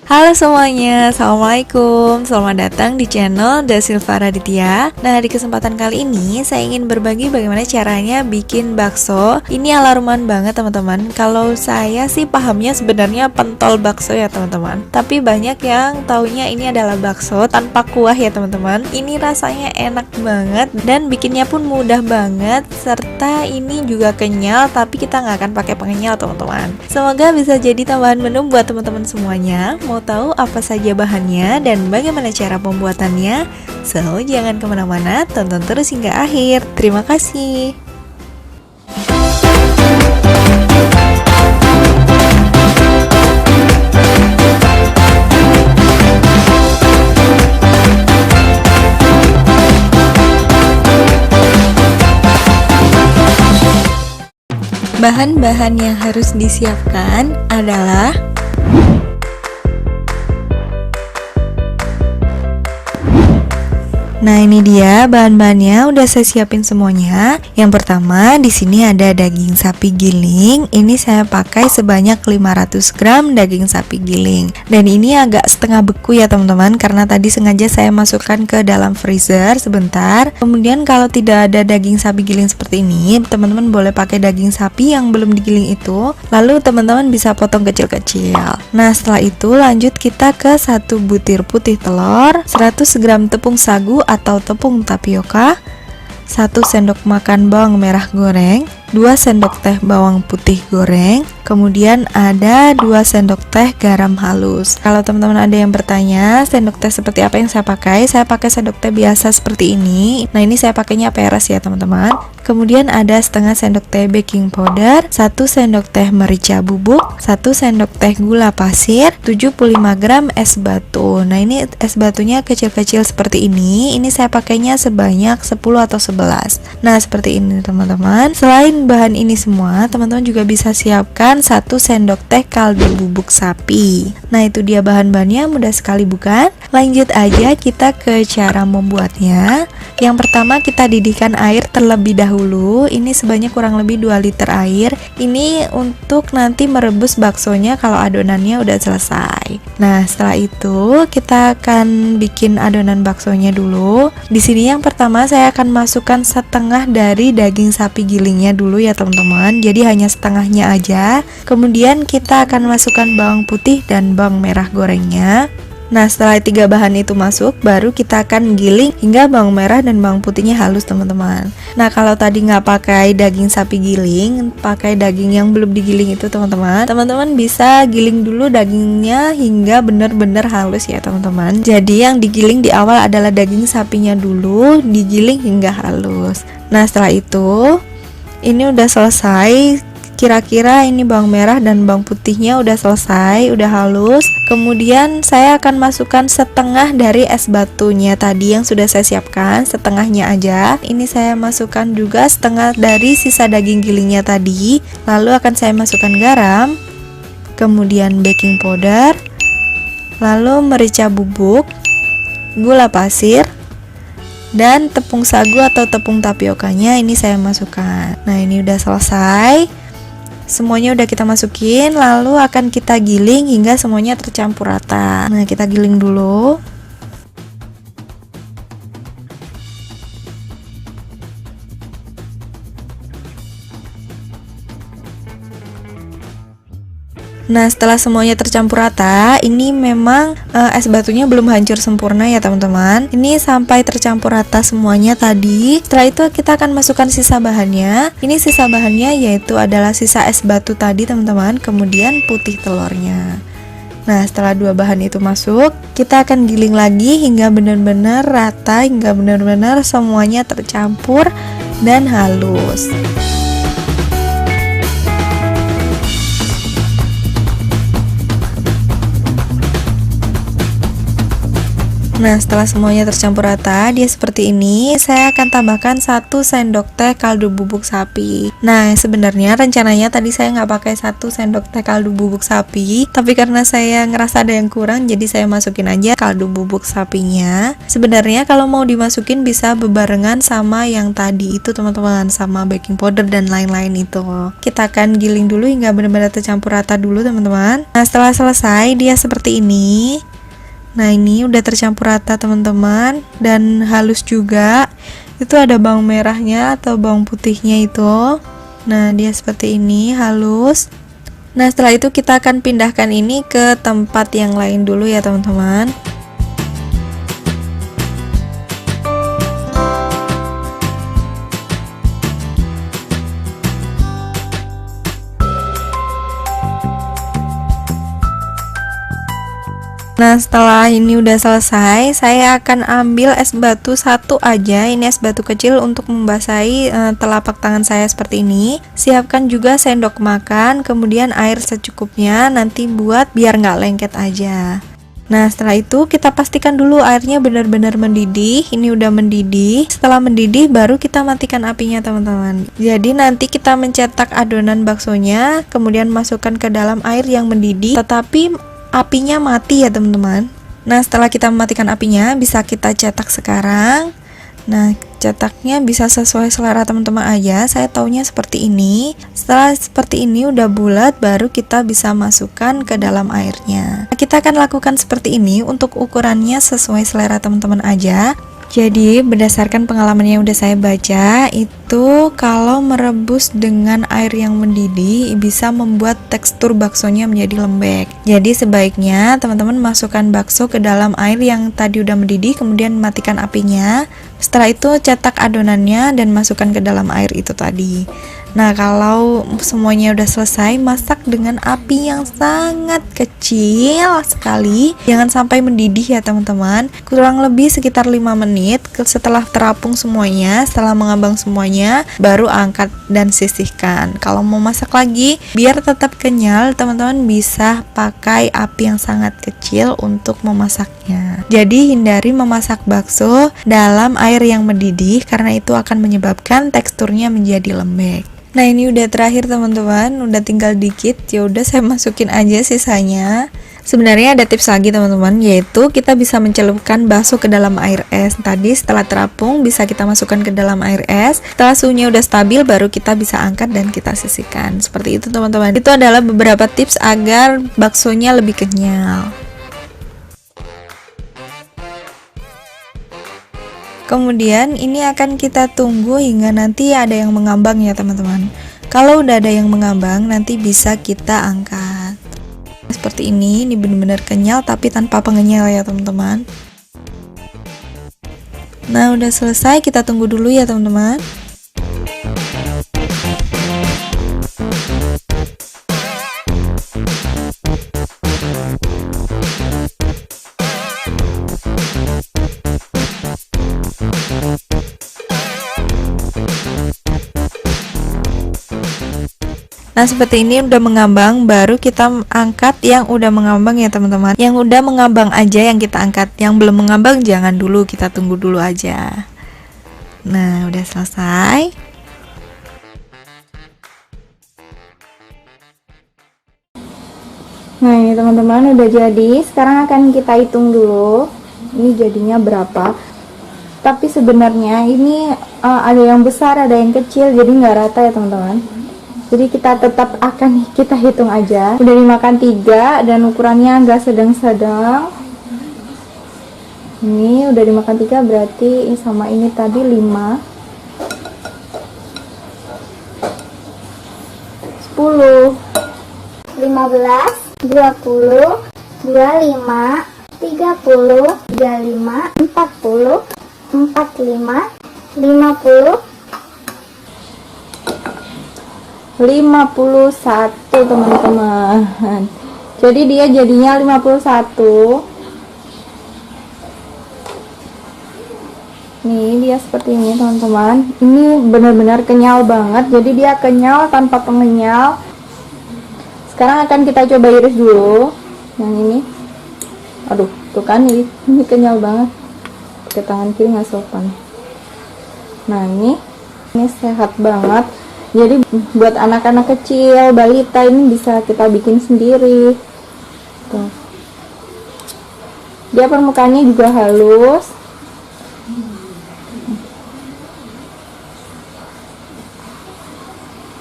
Halo semuanya, Assalamualaikum. Selamat datang di channel Da Silva Raditya. Nah, di kesempatan kali ini saya ingin berbagi bagaimana caranya bikin bakso. Ini ala rumahan banget teman-teman. Kalau saya sih pahamnya sebenarnya pentol bakso ya teman-teman. Tapi banyak yang taunya ini adalah bakso tanpa kuah ya teman-teman. Ini rasanya enak banget dan bikinnya pun mudah banget. Serta ini juga kenyal, tapi kita nggak akan pakai pengenyal teman-teman. Semoga bisa jadi tambahan menu buat teman-teman semuanya. Mau tahu apa saja bahannya dan bagaimana cara pembuatannya? So, jangan kemana-mana, tonton terus hingga akhir. Terima kasih. Bahan-bahan yang harus disiapkan adalah Nah, ini dia bahan-bahannya udah saya siapin semuanya. Yang pertama di sini ada daging sapi giling. Ini saya pakai sebanyak 500 gram daging sapi giling. Dan ini agak setengah beku ya teman-teman, karena tadi sengaja saya masukkan ke dalam freezer sebentar. Kemudian kalau tidak ada daging sapi giling seperti ini, teman-teman boleh pakai daging sapi yang belum digiling itu. Lalu teman-teman bisa potong kecil-kecil. Nah, setelah itu lanjut kita ke 1 butir putih telur, 100 gram tepung sagu atau tepung tapioka, 1 sendok makan bawang merah goreng, 2 sendok teh bawang putih goreng, kemudian ada 2 sendok teh garam halus. Kalau teman-teman ada yang bertanya sendok teh seperti apa yang saya pakai sendok teh biasa seperti ini. Nah, ini saya pakainya peres ya teman-teman. Kemudian ada setengah sendok teh baking powder, 1 sendok teh merica bubuk, 1 sendok teh gula pasir, 75 gram es batu. Nah, ini es batunya kecil-kecil seperti ini. Ini saya pakainya sebanyak 10 atau 11. Nah, seperti ini teman-teman. Selain bahan ini semua, teman-teman juga bisa siapkan 1 sendok teh kaldu bubuk sapi. Nah, itu dia bahan-bahannya, mudah sekali bukan? Lanjut aja kita ke cara membuatnya. Yang pertama kita didihkan air terlebih dahulu. Ini sebanyak kurang lebih 2 liter air. Ini untuk nanti merebus baksonya kalau adonannya udah selesai. Nah, setelah itu kita akan bikin adonan baksonya dulu. Di sini yang pertama saya akan masukkan setengah dari daging sapi gilingnya dulu ya teman-teman. Jadi hanya setengahnya aja. Kemudian kita akan masukkan bawang putih dan bawang merah gorengnya. Nah, setelah 3 bahan itu masuk, baru kita akan giling hingga bawang merah dan bawang putihnya halus teman-teman. Nah, kalau tadi nggak pakai daging sapi giling, pakai daging yang belum digiling itu teman-teman bisa giling dulu dagingnya hingga benar-benar halus ya teman-teman. Jadi yang digiling di awal adalah daging sapinya dulu, digiling hingga halus. Nah, setelah itu ini udah selesai. Kira-kira ini bawang merah dan bawang putihnya udah selesai, udah halus. Kemudian saya akan masukkan setengah dari es batunya tadi yang sudah saya siapkan, setengahnya aja. Ini saya masukkan juga setengah dari sisa daging gilingnya tadi. Lalu akan saya masukkan garam, kemudian baking powder, lalu merica bubuk, gula pasir, dan tepung sagu atau tepung tapiokanya ini saya masukkan. Nah, ini udah selesai. Semuanya udah kita masukin, lalu akan kita giling hingga semuanya tercampur rata. Nah, kita giling dulu. Nah, setelah semuanya tercampur rata, ini memang es batunya belum hancur sempurna ya teman-teman. Ini sampai tercampur rata semuanya tadi. Setelah itu kita akan masukkan sisa bahannya. Ini sisa bahannya yaitu adalah sisa es batu tadi teman-teman, kemudian putih telurnya. Nah, setelah 2 bahan itu masuk, kita akan giling lagi hingga benar-benar rata, hingga benar-benar semuanya tercampur dan halus. Nah, setelah semuanya tercampur rata, dia seperti ini. Saya akan tambahkan 1 sendok teh kaldu bubuk sapi. Nah, sebenarnya rencananya tadi saya nggak pakai 1 sendok teh kaldu bubuk sapi, tapi karena saya ngerasa ada yang kurang, jadi saya masukin aja kaldu bubuk sapinya. Sebenarnya kalau mau dimasukin bisa bebarengan sama yang tadi itu teman-teman, sama baking powder dan lain-lain itu. Kita akan giling dulu hingga benar-benar tercampur rata dulu teman-teman. Nah, setelah selesai dia seperti ini. Nah, ini udah tercampur rata teman-teman dan halus juga. Itu ada bawang merahnya atau bawang putihnya itu. Nah, dia seperti ini halus. Nah, setelah itu kita akan pindahkan ini ke tempat yang lain dulu ya teman-teman. Nah, setelah ini udah selesai, saya akan ambil es batu 1 aja. Ini es batu kecil untuk membasahi telapak tangan saya seperti ini. Siapkan juga sendok makan, kemudian air secukupnya, nanti buat biar nggak lengket aja. Nah, setelah itu kita pastikan dulu airnya benar-benar mendidih. Ini udah mendidih. Setelah mendidih baru kita matikan apinya teman-teman. Jadi nanti kita mencetak adonan baksonya, kemudian masukkan ke dalam air yang mendidih, tetapi apinya mati ya teman-teman. Nah, setelah kita mematikan apinya, bisa kita cetak sekarang. Nah, cetaknya bisa sesuai selera teman-teman aja. Saya taunya seperti ini. Setelah seperti ini udah bulat, baru kita bisa masukkan ke dalam airnya. Nah, kita akan lakukan seperti ini untuk ukurannya sesuai selera teman-teman aja. Jadi berdasarkan pengalaman yang udah saya baca, itu kalau merebus dengan air yang mendidih bisa membuat tekstur baksonya menjadi lembek. Jadi sebaiknya teman-teman masukkan bakso ke dalam air yang tadi udah mendidih, kemudian matikan apinya. Setelah itu cetak adonannya dan masukkan ke dalam air itu tadi. Nah, kalau semuanya udah selesai, masak dengan api yang sangat kecil sekali. Jangan sampai mendidih ya teman-teman. Kurang lebih sekitar 5 menit. Setelah terapung semuanya, setelah mengambang semuanya, baru angkat dan sisihkan. Kalau mau masak lagi, biar tetap kenyal, teman-teman bisa pakai api yang sangat kecil untuk memasaknya. Jadi hindari memasak bakso dalam air yang mendidih, karena itu akan menyebabkan teksturnya menjadi lembek. Nah, ini udah terakhir teman-teman, udah tinggal dikit. Ya udah saya masukin aja sisanya. Sebenarnya ada tips lagi teman-teman, yaitu kita bisa mencelupkan bakso ke dalam air es. Tadi setelah terapung bisa kita masukkan ke dalam air es. Setelah suhunya udah stabil baru kita bisa angkat dan kita sisihkan. Seperti itu teman-teman. Itu adalah beberapa tips agar baksonya lebih kenyal. Kemudian ini akan kita tunggu hingga nanti ada yang mengambang ya teman-teman. Kalau udah ada yang mengambang nanti bisa kita angkat. Seperti ini benar-benar kenyal tapi tanpa pengenyal ya teman-teman. Nah, udah selesai, kita tunggu dulu ya teman-teman. Nah, seperti ini udah mengambang, baru kita angkat yang udah mengambang ya teman-teman. Yang udah mengambang aja yang kita angkat, yang belum mengambang jangan dulu, kita tunggu dulu aja. Nah, udah selesai. Nah, ini teman-teman udah jadi. Sekarang akan kita hitung dulu ini jadinya berapa. Tapi sebenarnya ini ada yang besar, ada yang kecil, jadi nggak rata ya teman-teman. Jadi kita tetap akan kita hitung aja. Udah dimakan 3 dan ukurannya agak sedang-sedang. Ini udah dimakan 3 berarti sama ini tadi 5, 10, 15, 20, 25, 30, 35, 40, 45, 50, 51 teman-teman. Jadi dia jadinya 51. Nih dia seperti ini teman-teman. Ini benar-benar kenyal banget. Jadi dia kenyal tanpa pengenyal. Sekarang akan kita coba iris dulu yang ini. Aduh, tuh kan, ini kenyal banget. Pakai tangan kiri nggak sopan. Nah ini sehat banget. Jadi buat anak-anak kecil, balita ini bisa kita bikin sendiri. Tuh. Dia permukaannya juga halus.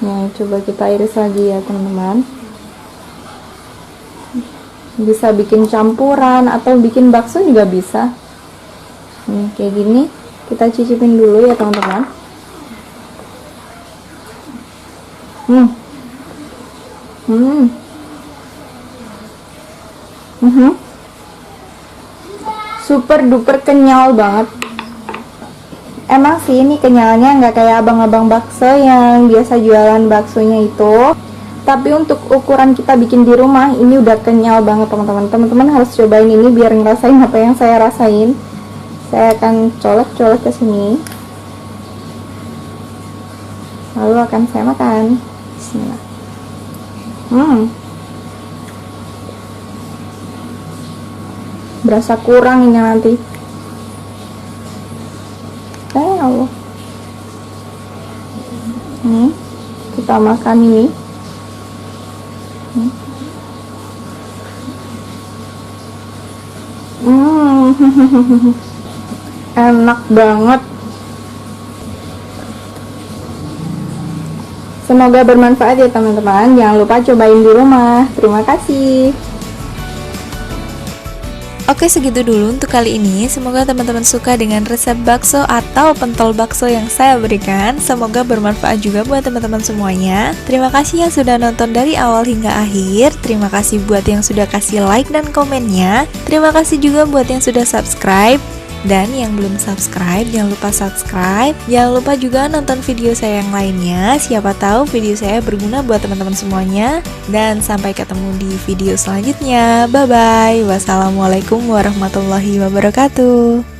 Nah, coba kita iris lagi ya teman-teman. Bisa bikin campuran atau bikin bakso juga bisa. Nih, kayak gini. Kita cicipin dulu ya teman-teman. Super duper kenyal banget. Emang sih ini kenyalnya nggak kayak abang-abang bakso yang biasa jualan baksonya itu. Tapi untuk ukuran kita bikin di rumah ini udah kenyal banget teman-teman. Teman-teman harus cobain ini biar ngerasain apa yang saya rasain. Saya akan colek-colek ke sini. Lalu akan saya makan. Bismillah. Berasa kurang ini nanti. Allah. Nih, kita makan ini. Enak banget. Semoga bermanfaat ya teman-teman. Jangan lupa cobain di rumah. Terima kasih. Oke, segitu dulu untuk kali ini. Semoga teman-teman suka dengan resep bakso atau pentol bakso yang saya berikan. Semoga bermanfaat juga buat teman-teman semuanya. Terima kasih yang sudah nonton dari awal hingga akhir. Terima kasih buat yang sudah kasih like dan komennya. Terima kasih juga buat yang sudah subscribe. Dan yang belum subscribe, jangan lupa subscribe. Jangan lupa juga nonton video saya yang lainnya. Siapa tahu video saya berguna buat teman-teman semuanya. Dan sampai ketemu di video selanjutnya. Bye-bye. Wassalamualaikum warahmatullahi wabarakatuh.